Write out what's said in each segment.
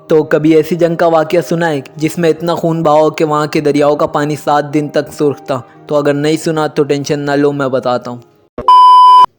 तो कभी ऐसी जंग का वाक़या सुना है जिसमें इतना खून बहा हो कि वहाँ के दरियाओं का पानी 7 दिन तक सुर्ख था? तो अगर नहीं सुना तो टेंशन ना लो, मैं बताता हूँ।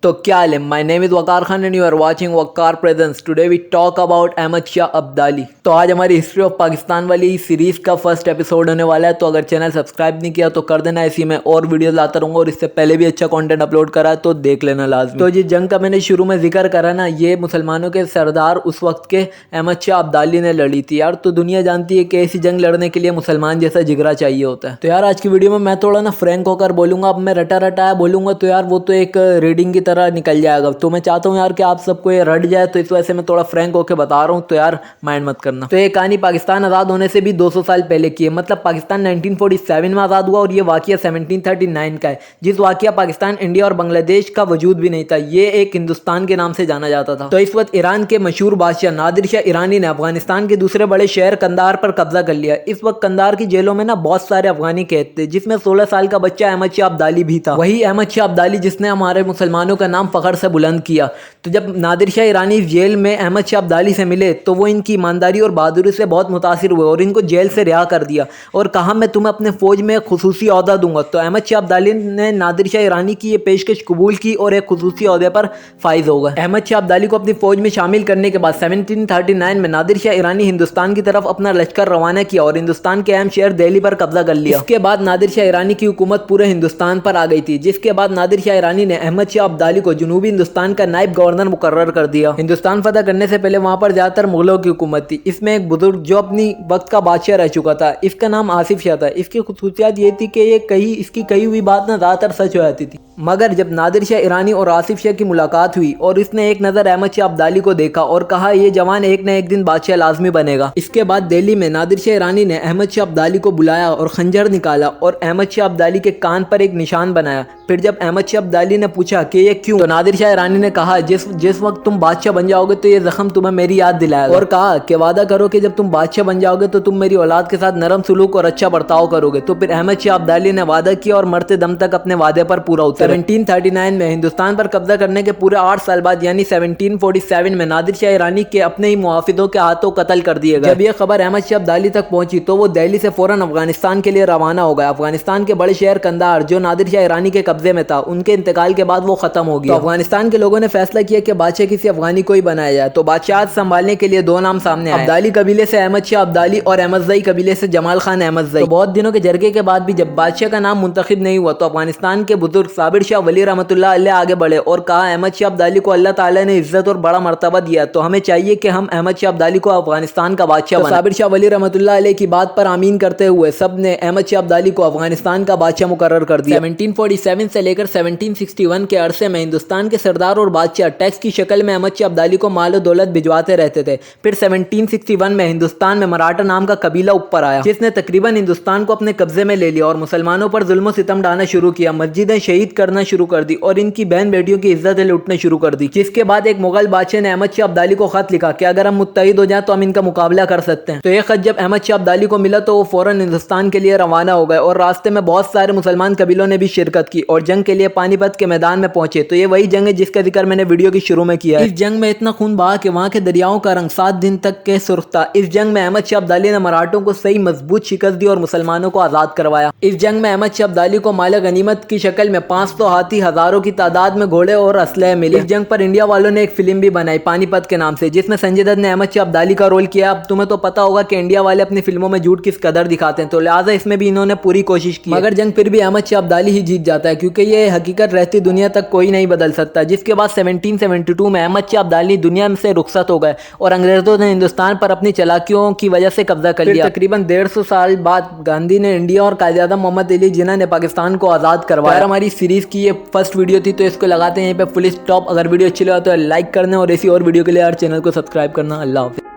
तो क्या हाल है? My name is Waqar Khan and you are watching Waqar presence. Today we talk about Ahmad Shah Abdali. तो आज हमारी हिस्ट्री ऑफ पाकिस्तान वाली सीरीज़ का फर्स्ट एपिसोड होने वाला है। तो अगर चैनल सब्सक्राइब नहीं किया तो कर देना, ऐसी मैं और वीडियोस लाता रहूँगा और इससे पहले भी अच्छा कंटेंट अपलोड करा है तो देख लेना लाजमी। तो जिस जंग का मैंने शुरू में जिक्र करा ना, ये मुसलमानों के सरदार उस वक्त के अहमद शाह अब्दाली ने लड़ी थी यार। तो दुनिया जानती है कि ऐसी जंग लड़ने के लिए मुसलमान जैसा जिगरा चाहिए होता है। तो यार आज की वीडियो में मैं थोड़ा ना फ्रैंक होकर बोलूँगा। अब मैं रटा रटाया बोलूँगा तो यार वो तो एक रीडिंग की तरह निकल जाएगा। तो मैं चाहता हूँ यार कि आप सबको ये रट जाए, तो इस वजह से मैं थोड़ा फ्रैंक होकर बता रहा हूँ, तो यार माइंड मत करना। तो ये कहानी पाकिस्तान आज़ाद होने से भी 200 साल पहले की है। मतलब पाकिस्तान 1947 में आज़ाद हुआ और ये वाक़या 1739 का है, जिस वाक़या पाकिस्तान, इंडिया और बांग्लादेश का वजूद भी नहीं था। ये एक हिंदुस्तान के नाम से जाना जाता था। तो इस वक्त ईरान के मशहूर बादशाह नादिर शाह ईरानी ने अफगानिस्तान के दूसरे बड़े शहर कंदार पर कब्जा कर लिया। इस वक्त कंदार की जेलों में ना बहुत सारे अफगानी कैद थे, जिसमें 16 साल का बच्चा अहमद शाह अब्दाली भी था। वही अहमद शाह अब्दाली जिसने हमारे मुसलमानों का नाम फख्र से बुलंद किया। तो जब नादिर शाह ईरानी जेल में अहमद शाह अब्दाली से मिले तो वो इनकी ईमानदारी और बहादुरी से बहुत मुतासिर हुए और इनको जेल से रिहा कर दिया और कहा मैं तुम्हें अपने फौज में खुसूसी ओहदा दूंगा। तो अहमद शाह अब्दाली ने नादिर शाह ईरानी की ये पेशकश कबूल की और एक खुसूसी ओहदे पर फाइज हो गए। अहमद शाह अब्दाली को अपनी फौज में शामिल करने के बाद 1739 में नादिर शाह ईरानी हिंदुस्तान की तरफ अपना लश्कर रवाना किया और हिंदुस्तान के अहम शहर दिल्ली पर कब्जा कर लिया। इसके बाद नादिर शाह ईरानी की हुकूमत पूरे हिंदुस्तान पर आ गई थी, जिसके बाद नादिर शाह ईरानी ने अहमद शाह अब्दाली को जनूबी हिंदुस्तान का नायब गवर्नर मुकर्रर कर दिया। हिंदुस्तान फतह करने से पहले वहां पर ज्यादातर मुगलों की हुकूमत थी। इसमें एक बुजुर्ग जो अपनी वक्त का बादशाह रह चुका था, इसका नाम आसिफ शाह था। इसकी खुसूसियत ये थी कि इसकी कही हुई बात ना ज्यादातर सच हो जाती थी। मगर जब नादिर शाह ईरानी और आसिफ शाह की मुलाकात हुई और इसने एक नजर अहमद शाह अब्दाली को देखा और कहा ये जवान एक न एक दिन बादशाह लाजमी बनेगा। इसके बाद दिल्ली में नादिर शाह ईरानी ने अहमद शाह अब्दाली को बुलाया और खंजर निकाला और अहमद शाह अब्दाली के कान पर एक निशान बनाया। फिर जब अहमद शाह अब्दाली ने पूछा कि ये क्यों, तो नादिर शाह ईरानी ने कहा जिस वक्त तुम बादशाह बन जाओगे तो ये जख्म तुम्हें मेरी याद दिलाएगा और कहा कि वादा करो कि जब तुम बादशाह बन जाओगे तो तुम मेरी औलाद के साथ नरम सुलूक और अच्छा बर्ताव करोगे। तो फिर अहमद शाह अब्दाली ने वादा किया और मरते दम तक अपने वादे पर पूरा उतरे। 1739 में हिंदुस्तान पर कब्जा करने के पूरे 8 साल बाद यानी 1747 में नादिर शाह ईरानी के अपने ही मुआफिदों के हाथों कत्ल कर दिए गए। जब यह खबर अहमद शाह अब्दाली तक पहुंची तो वो दिल्ली से फौरन अफगानिस्तान के लिए रवाना हो गया। अफगानिस्तान के बड़े शहर कंदार जो नादिर शाह ईरानी के कब्जे में था, उनके इंतकाल के बाद वो खत्म हो गया। तो अफगानिस्तान के लोगों ने फैसला किया कि बादशाह किसी अफगानी को ही बनाया जाए। तो बादशाह संभालने के लिए 2 नाम सामने आए, अब्दाली कबीले से अहमद शाह अब्दाली और अहमदजई कबीले से जमाल खान अहमदजई। तो बहुत दिनों के जरगे के बाद भी जब बादशाह का नाम मुंतखब नहीं हुआ तो अफगानिस्तान के बुजुर्ग साबिर शाह वली रहमतुल्लाह अलैह आगे बढ़े और कहा अहमद शाह अब्दाली को अल्लाह ताला ने इज्जत और बड़ा मर्तबा दिया, तो हमें चाहिए कि हम अहमद शाह अब्दाली को अफगानिस्तान का बादशाह बनाएं। साबिर शाह वली रहमतुल्लाह अलैह की बात पर आमीन करते हुए सब ने अहमद शाह अब्दाली को अफगानिस्तान का बादशाह मुकर्रर कर दिया। 1747 से लेकर 1761 के अरसे में हिंदुस्तान के सरदार और बादशाह टैक्स की शक्ल में अहमद शाह अब्दाली को माल और दौलत भिजवाते रहते थे। फिर 1761 में हिंदुस्तान में मराठा नाम का कबीला ऊपर आया, जिसने तकरीबन हिंदुस्तान को अपने कब्जे में ले लिया और मुसलमानों पर जुल्म सितम डालना शुरू किया, मस्जिदें शहीद करना शुरू कर दी और इनकी बहन बेटियों की इज्जत लूटना शुरू कर दी। जिसके बाद एक मुगल बादशाह ने अहमद शाह अब्दाली को खत लिखा कि अगर हम मुत्तहिद हो जाएं तो हम इनका मुकाबला कर सकते हैं। तो यह खत जब अहमद शाह अब्दाली को मिला तो वो फौरन हिंदुस्तान के लिए रवाना हो गए और रास्ते में बहुत सारे मुसलमान कबीलों ने भी शिरकत की और जंग के लिए पानीपत के मैदान में पहुंचे। तो ये वही जंग है जिसका जिक्र मैंने वीडियो की शुरू में किया है। इस जंग में इतना खून बहा कि वहां के दरियाओं का रंग 7 दिन तक के सुर्ख था। इस जंग में अहमद शाह अब्दाली ने मराठों को सही मजबूत शिकस्त दी और मुसलमानों को आजाद करवाया। इस जंग में अहमद शाह अब्दाली को माल गनीमत की शक्ल में 500 हाथी, हजारों की तादाद में घोड़े और असलहे मिले। इस जंग पर इंडिया वालों ने एक फिल्म भी बनाई पानीपत के नाम से, जिसमें संजय दत्त ने अहमद शाह अब्दाली का रोल किया। अब तुम्हें तो पता होगा कि इंडिया वाले अपनी फिल्मों में झूठ किस कदर दिखाते हैं, तो लिहाजा इसमें भी इन्होंने पूरी कोशिश की, मगर जंग फिर भी अहमद शाह अब्दाली ही जीत जाता है, क्योंकि ये हकीकत रहती दुनिया तक कोई नहीं बदल सकता। जिसके बाद 1772 में अहमद शाह अब्दाली दुनिया से रुखसत हो गए और अंग्रेजों ने हिंदुस्तान पर अपनी चालाकियों की वजह से कब्जा कर लिया। तकरीबन 150 साल बाद गांधी ने इंडिया और कायद-ए-आज़म मोहम्मद अली जिन्ना ने पाकिस्तान को आज़ाद करवाया। हमारी सीरीज की ये फर्स्ट वीडियो थी, तो इसको लगाते हैं यहीं पे फुल स्टॉप। अगर वीडियो अच्छी लगा तो लाइक करना और ऐसी और वीडियो के लिए यार चैनल को सब्सक्राइब करना। अल्लाह हाफ़िज़।